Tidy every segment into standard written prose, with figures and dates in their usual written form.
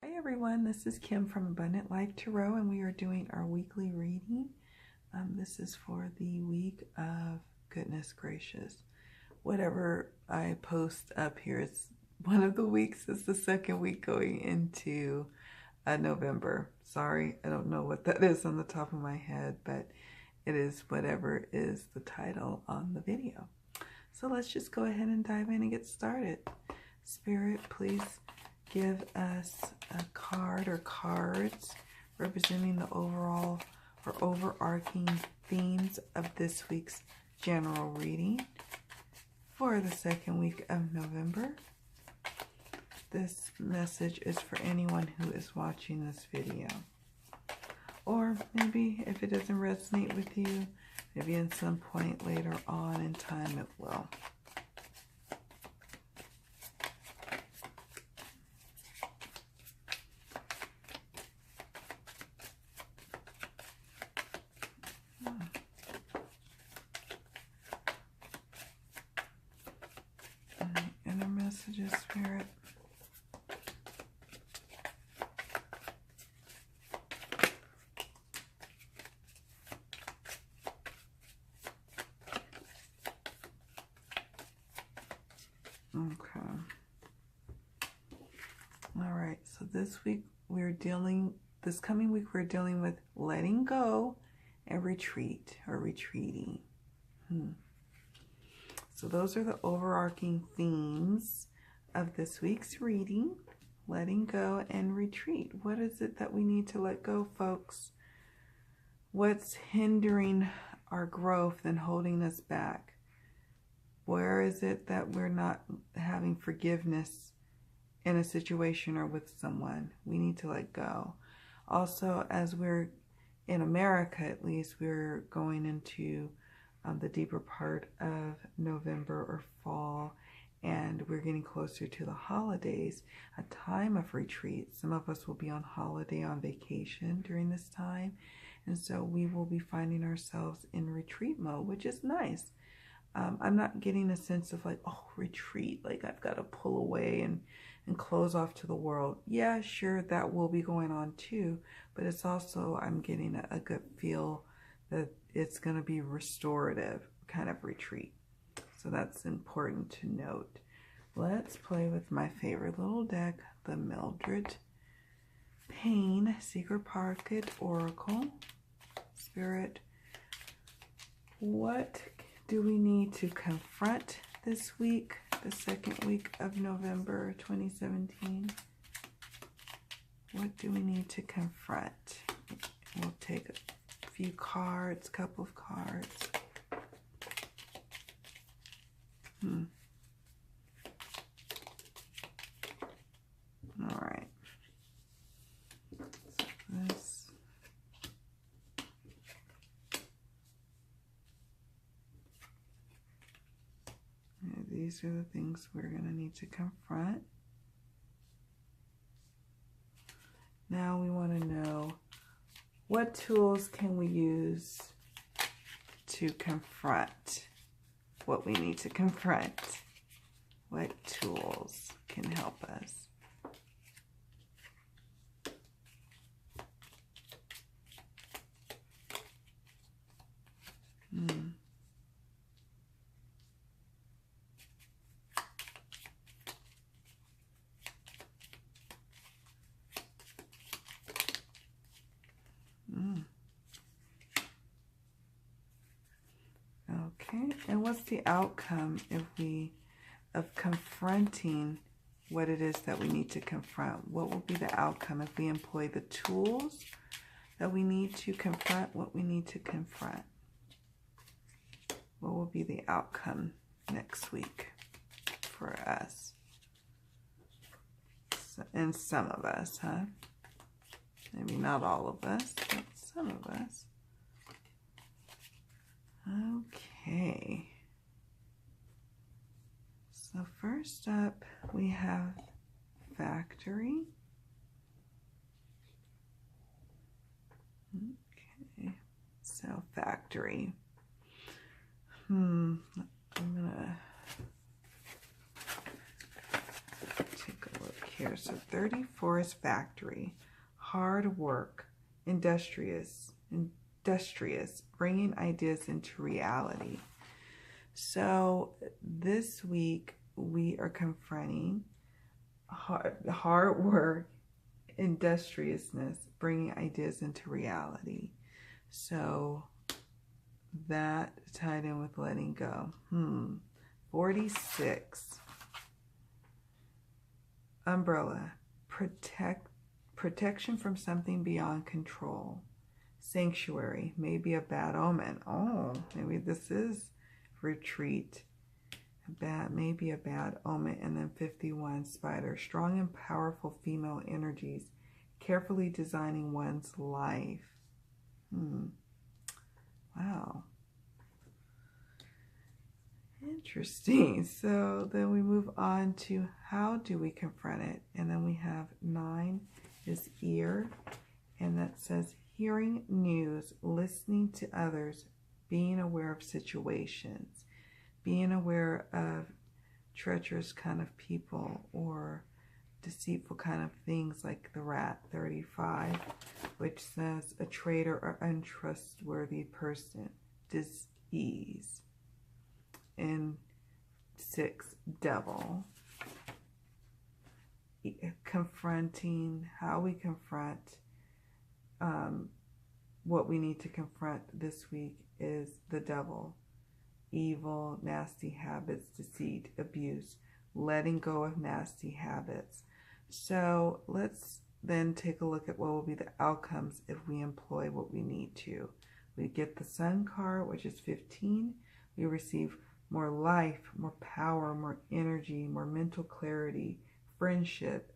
Hi everyone, this is Kim from Abundant Life Tarot, and we are doing our weekly reading. This is for the week of, goodness gracious, whatever I post up here is one of the weeks. It's the second week going into November. Sorry, I don't know what that is on the top of my head, but it is whatever is the title on the video. So let's just go ahead and dive in and get started. Spirit, please give us a card or cards representing the overall or overarching themes of this week's general reading for the second week of November. This message is for anyone who is watching this video. Or maybe if it doesn't resonate with you, maybe at some point later on in time it will. Inner messages, Spirit. Okay. All right. So this coming week we're dealing with letting go and retreat or retreating. So those are the overarching themes of this week's reading. Letting go and retreat. What is it that we need to let go, folks? What's hindering our growth and holding us back? Where is it that we're not having forgiveness in a situation or with someone? We need to let go. Also, as we're in America, at least, we're going into the deeper part of November or fall, and we're getting closer to the holidays, a time of retreat. Some of us will be on holiday, on vacation during this time, and so we will be finding ourselves in retreat mode, which is nice. I'm not getting a sense of like, oh, retreat, like I've got to pull away and close off to the world. Yeah, sure, that will be going on too, but it's also, I'm getting a good feel that it's going to be restorative kind of retreat. So that's important to note. Let's play with my favorite little deck, the Mildred Payne Secret Pocket Oracle. Spirit, what do we need to confront this week, the second week of November 2017? What do we need to confront? We'll take a few cards, couple of cards. All right. So this. These are the things we're going to need to confront. Now we want to know, what tools can we use to confront what we need to confront? What tools can help us? Okay, and what's the outcome of confronting what it is that we need to confront? What will be the outcome if we employ the tools that we need to confront what we need to confront? What will be the outcome next week for us? And some of us, huh? Maybe not all of us, but some of us. Okay. So first up, we have Factory. Okay. So Factory. I'm gonna take a look here. here. So 34 is factory, hard work, industrious, bringing ideas into reality. So this week we are confronting hard work, industriousness, bringing ideas into reality. So that tied in with letting go. 46. Umbrella, protection from something beyond control. Sanctuary, maybe a bad omen. Oh, maybe this is retreat. Maybe a bad omen. And then 51, spider, strong and powerful female energies, carefully designing one's life. Wow. Interesting. So then we move on to how do we confront it? And then we have 9 is ear. And that says hearing news, listening to others, being aware of situations, being aware of treacherous kind of people or deceitful kind of things like the rat. 35, which says a traitor or untrustworthy person, disease. And 6, devil. Confronting, how we confront what we need to confront this week is the devil. Evil, nasty habits, deceit, abuse, letting go of nasty habits. So let's then take a look at what will be the outcomes if we employ what we need to. We get the Sun card, which is 15. We receive more life, more power, more energy, more mental clarity, friendship,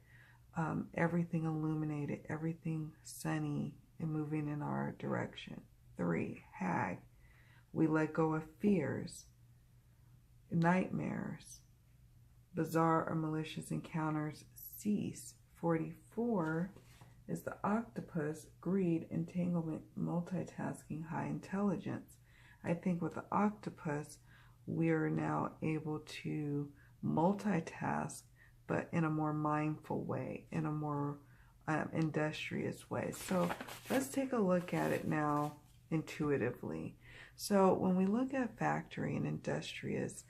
everything illuminated, everything sunny and moving in our direction. 3, hag. We let go of fears, nightmares, bizarre or malicious encounters cease. 44 is the octopus, greed, entanglement, multitasking, high intelligence. I think with the octopus, we're now able to multitask, but in a more mindful way, in a more industrious way. So let's take a look at it now intuitively. So when we look at factory and industrious,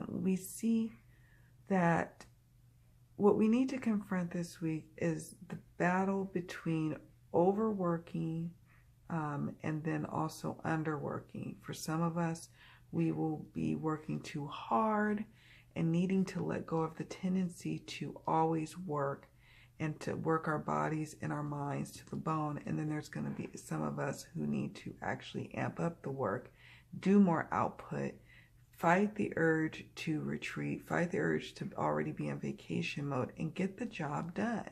we see that what we need to confront this week is the battle between overworking and then also underworking. For some of us, we will be working too hard and needing to let go of the tendency to always work and to work our bodies and our minds to the bone. And then there's going to be some of us who need to actually amp up the work, do more output, fight the urge to retreat, fight the urge to already be in vacation mode and get the job done.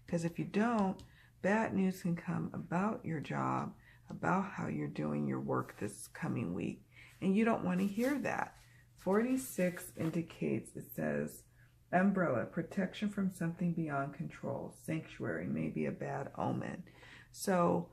Because if you don't, bad news can come about your job, about how you're doing your work this coming week. And you don't want to hear that. 46 indicates, it says, umbrella, protection from something beyond control. Sanctuary, maybe a bad omen. So,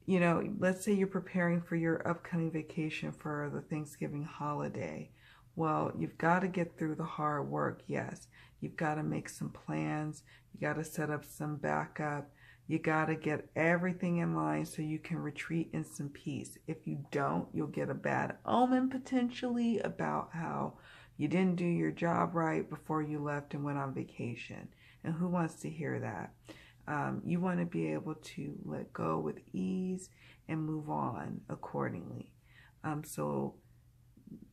you know, let's say you're preparing for your upcoming vacation for the Thanksgiving holiday. Well, you've got to get through the hard work, yes. You've got to make some plans. You got to set up some backup. You got to get everything in line so you can retreat in some peace. If you don't, you'll get a bad omen potentially about how you didn't do your job right before you left and went on vacation. And who wants to hear that? You want to be able to let go with ease and move on accordingly. So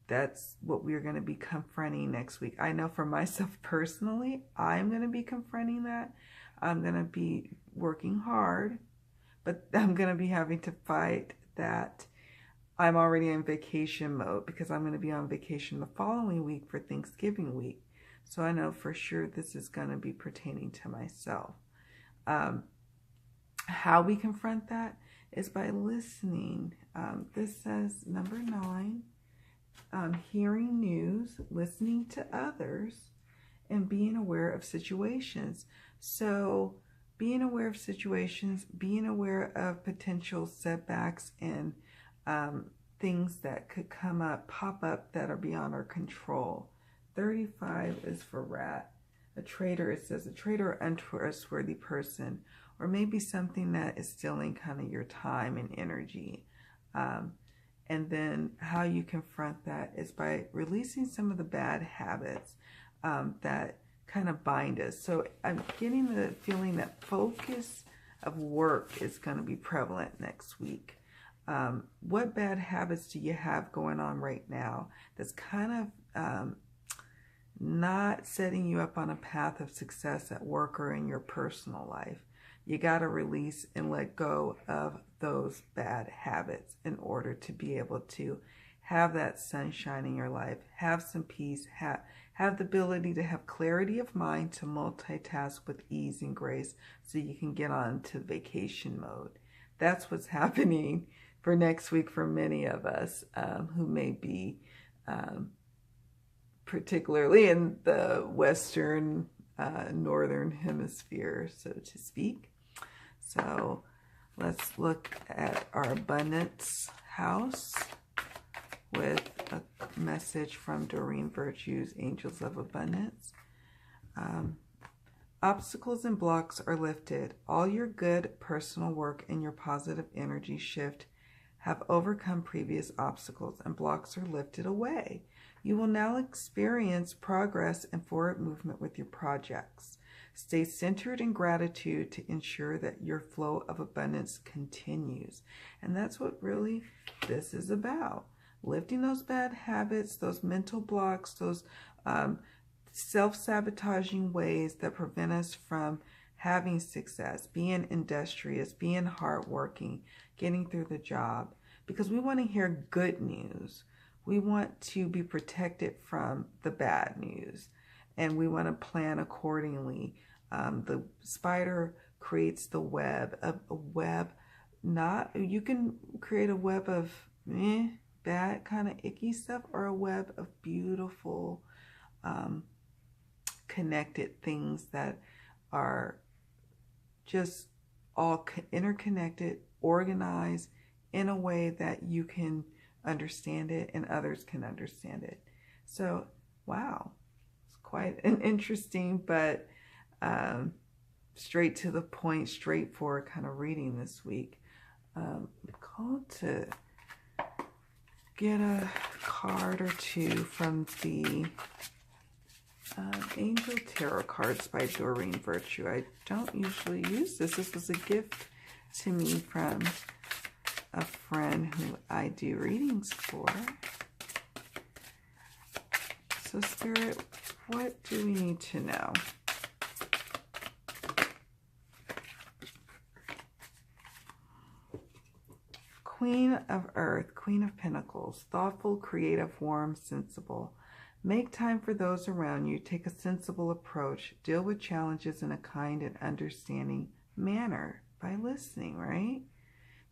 that's what we're going to be confronting next week. I know for myself personally, I'm going to be confronting that. I'm going to be working hard, but I'm going to be having to fight that I'm already in vacation mode because I'm going to be on vacation the following week for Thanksgiving week. So I know for sure this is going to be pertaining to myself. How we confront that is by listening. This says number 9, hearing news, listening to others, and being aware of situations. So being aware of situations, being aware of potential setbacks and things that could come up, pop up that are beyond our control. 35 is for rat. a traitor, it says a traitor or untrustworthy person, or maybe something that is stealing kind of your time and energy. And then how you confront that is by releasing some of the bad habits that kind of bind us. So I'm getting the feeling that focus of work is going to be prevalent next week. What bad habits do you have going on right now that's kind of not setting you up on a path of success at work or in your personal life? You got to release and let go of those bad habits in order to be able to have that sunshine in your life, have some peace, have the ability to have clarity of mind to multitask with ease and grace so you can get on to vacation mode. That's what's happening for next week for many of us who may be particularly in the Western, Northern Hemisphere, so to speak. So let's look at our abundance house with a message from Doreen Virtue's Angels of Abundance. Obstacles and blocks are lifted. All your good personal work and your positive energy shift have overcome previous obstacles, and blocks are lifted away. You will now experience progress and forward movement with your projects. Stay centered in gratitude to ensure that your flow of abundance continues. And that's what really this is about. Lifting those bad habits, those mental blocks, those self-sabotaging ways that prevent us from having success, being industrious, being hardworking, getting through the job. Because we want to hear good news. We want to be protected from the bad news. And we want to plan accordingly. The spider creates the web. You can create a web of bad kind of icky stuff, or a web of beautiful connected things that are just all interconnected, organized in a way that you can understand it and others can understand it. So, wow, it's quite an interesting but straight to the point, straightforward kind of reading this week. I'm called to get a card or two from the Angel Tarot cards by Doreen Virtue. I don't usually use this. This was a gift to me from a friend who I do readings for. So Spirit, what do we need to know? Queen of Earth, Queen of Pentacles, thoughtful, creative, warm, sensible. Make time for those around you. Take a sensible approach. Deal with challenges in a kind and understanding manner by listening, right?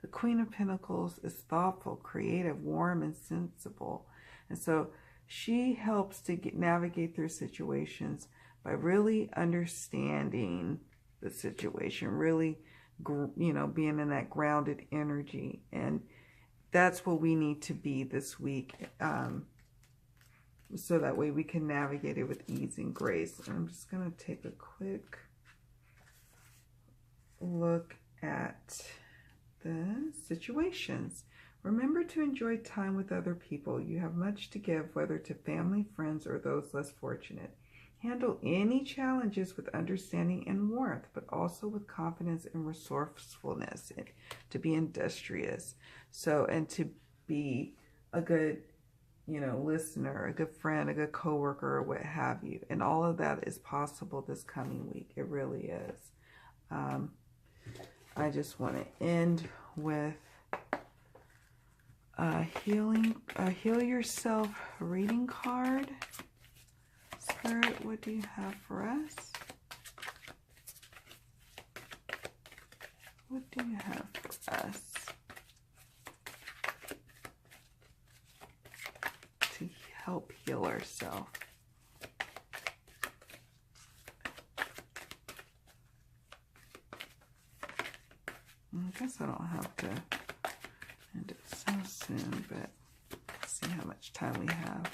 The Queen of Pentacles is thoughtful, creative, warm, and sensible. And so she helps to navigate through situations by really understanding the situation, really, being in that grounded energy. And that's what we need to be this week. So that way we can navigate it with ease and grace. And I'm just going to take a quick look at the situations. Remember to enjoy time with other people. You have much to give, whether to family, friends, or those less fortunate. Handle any challenges with understanding and warmth, but also with confidence and resourcefulness, and to be industrious. So, and to be a good listener, a good friend, a good coworker, or what have you. And all of that is possible this coming week. It really is. I just want to end with Heal Yourself reading card. Spirit, what do you have for us? What do you have for us to help heal ourselves? I guess I don't have to end it so soon, but let's see how much time we have.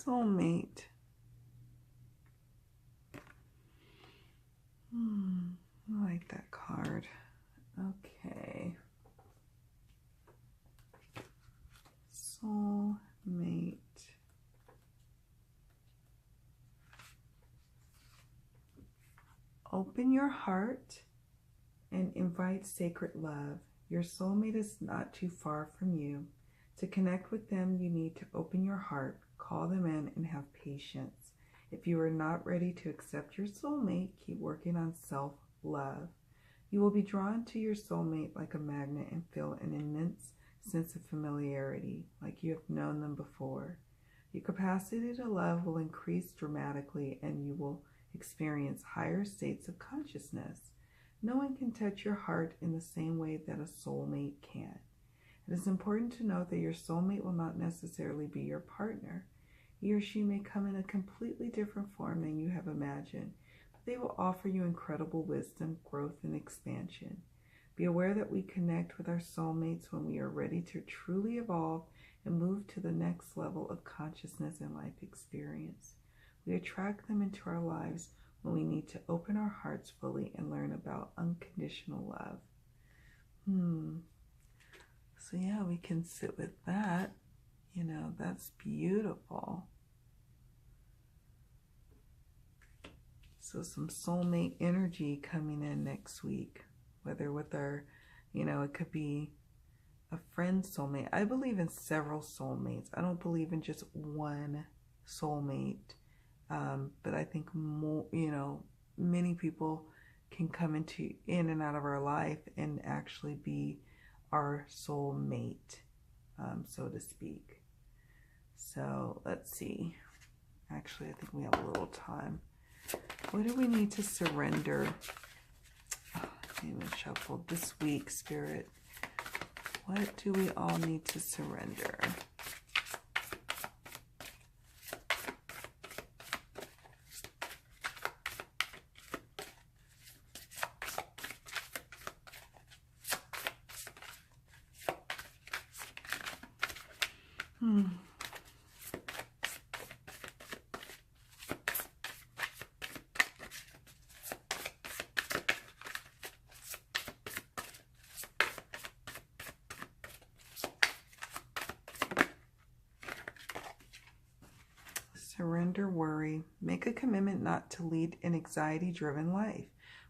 soulmate. I like that card. Okay. Soulmate. Open your heart and invite sacred love. Your soulmate is not too far from you. To connect with them, you need to open your heart, call them in, and have patience. If you are not ready to accept your soulmate, keep working on self-love. You will be drawn to your soulmate like a magnet and feel an immense sense of familiarity, like you have known them before. Your capacity to love will increase dramatically, and you will experience higher states of consciousness. No one can touch your heart in the same way that a soulmate can. It is important to note that your soulmate will not necessarily be your partner. He or she may come in a completely different form than you have imagined, but they will offer you incredible wisdom, growth, and expansion. Be aware that we connect with our soulmates when we are ready to truly evolve and move to the next level of consciousness and life experience. We attract them into our lives when we need to open our hearts fully and learn about unconditional love. So yeah, we can sit with that. You know, that's beautiful. So some soulmate energy coming in next week, whether with our, it could be a friend soulmate. I believe in several soulmates. I don't believe in just one soulmate. But I think more, many people can come in and out of our life and actually be our soulmate, so to speak. So let's see. Actually, I think we have a little time. What do we need to surrender? I can't even shuffle this week, Spirit. What do we all need to surrender? Surrender worry. Make a commitment not to lead an anxiety-driven life.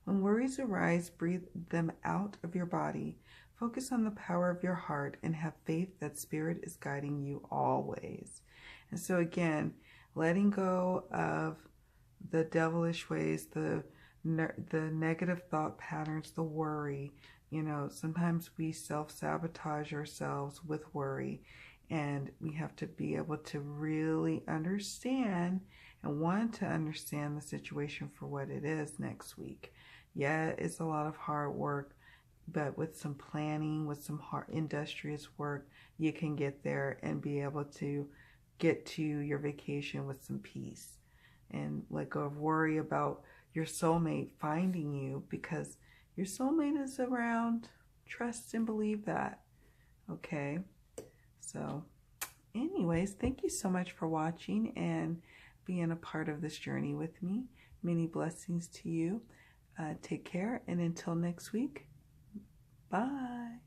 When worries arise, breathe them out of your body. Focus on the power of your heart and have faith that Spirit is guiding you always. And so again, letting go of the devilish ways, the negative thought patterns, the worry. Sometimes we self-sabotage ourselves with worry. And we have to be able to really understand and want to understand the situation for what it is next week. Yeah, it's a lot of hard work, but with some planning, with some hard, industrious work, you can get there and be able to get to your vacation with some peace. And let go of worry about your soulmate finding you, because your soulmate is around. Trust and believe that. Okay? So anyways, thank you so much for watching and being a part of this journey with me. Many blessings to you. Take care, and until next week, bye.